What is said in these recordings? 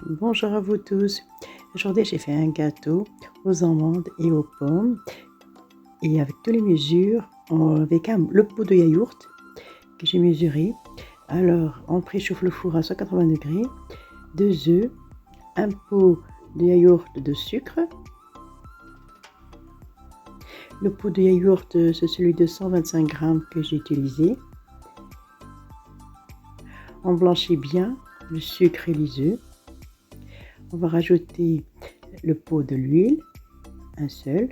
Bonjour à vous tous. Aujourd'hui, j'ai fait un gâteau aux amandes et aux pommes et avec toutes les mesures, avec le pot de yaourt que j'ai mesuré. Alors, on préchauffe le four à 180 degrés, 2 œufs, un pot de yaourt de sucre. Le pot de yaourt, c'est celui de 125 grammes que j'ai utilisé. On blanchit bien le sucre et les œufs. On va rajouter le pot de l'huile, un seul,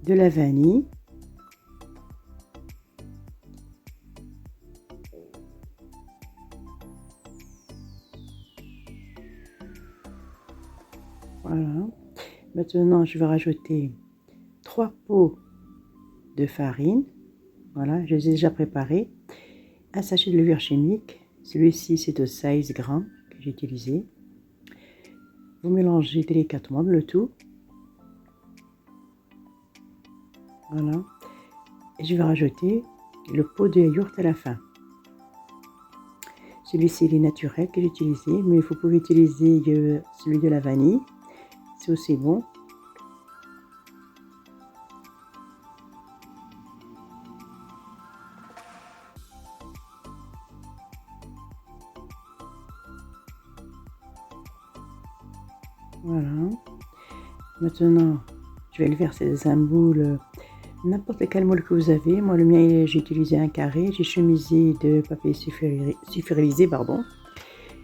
de la vanille, voilà. Maintenant, je vais rajouter 3 pots de farine. Voilà, je les ai déjà préparés. Un sachet de levure chimique. Celui-ci, c'est de 16 grammes que j'ai utilisé. Vous mélangez délicatement le tout. Voilà. Et je vais rajouter le pot de yaourt à la fin. Celui-ci, il est naturel que j'ai utilisé, mais vous pouvez utiliser celui de la vanille. C'est aussi bon. Voilà. Maintenant, je vais le verser dans un moule, n'importe quel moule que vous avez. Moi, le mien, j'ai utilisé un carré. J'ai chemisé de papier sulfurisé, pardon.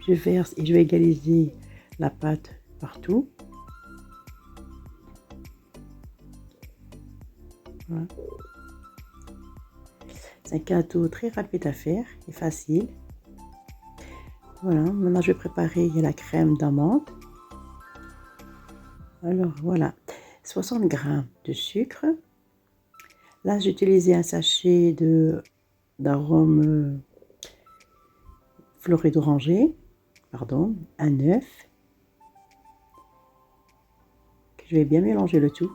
Je verse et je vais égaliser la pâte partout. Voilà. C'est un gâteau très rapide à faire et facile. Voilà, maintenant je vais préparer la crème d'amande. Alors voilà, 60 grammes de sucre. Là, j'ai utilisé un sachet d'arôme floré d'oranger, pardon, un œuf. Je vais bien mélanger le tout.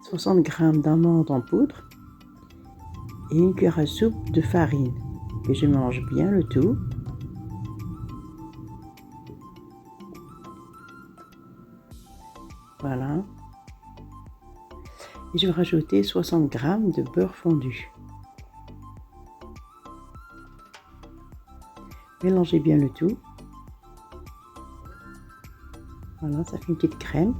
« 60 grammes d'amandes en poudre et une cuillère à soupe de farine. Et je mélange bien le tout. Voilà. Et je vais rajouter 60 grammes de beurre fondu. Mélangez bien le tout. Voilà, ça fait une petite crème.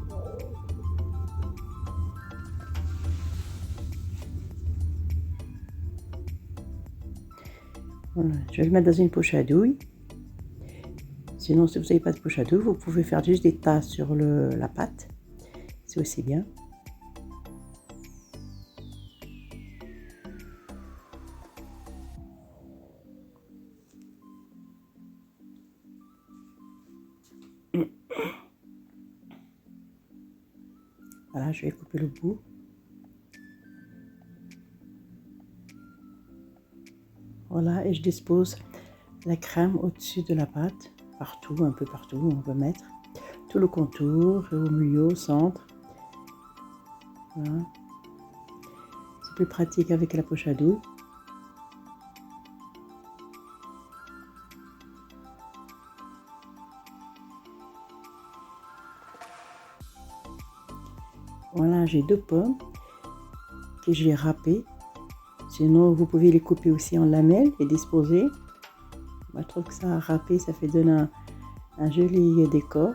Voilà, je vais le mettre dans une poche à douille. Sinon, si vous n'avez pas de poche à douille, vous pouvez faire juste des tas sur la pâte. C'est aussi bien. Voilà, je vais couper le bout. Voilà, et je dispose la crème au-dessus de la pâte, partout, un peu partout, on peut mettre tout le contour, et au milieu, au centre. Voilà. C'est plus pratique avec la poche à douille. Voilà, j'ai 2 pommes que j'ai râpées. Sinon, vous pouvez les couper aussi en lamelles et disposer. Moi, je trouve que ça râpé, ça fait donner un joli décor.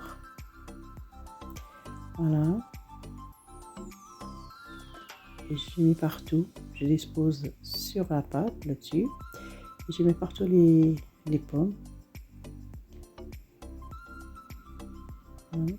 Voilà. Et je mets partout. Je dispose sur la pâte, là-dessus. Et je mets partout les pommes. Voilà.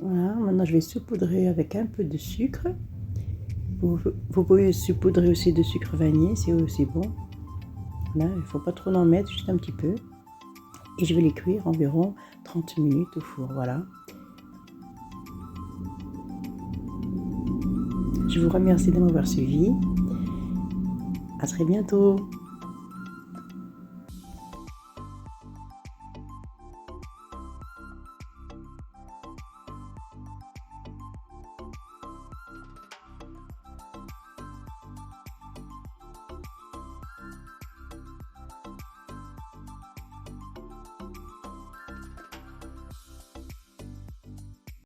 Voilà, maintenant je vais saupoudrer avec un peu de sucre. Vous pouvez saupoudrer aussi de sucre vanillé, c'est aussi bon. Là, il ne faut pas trop en mettre, juste un petit peu. Et je vais les cuire environ 30 minutes au four, voilà. Je vous remercie de m'avoir suivi. À très bientôt.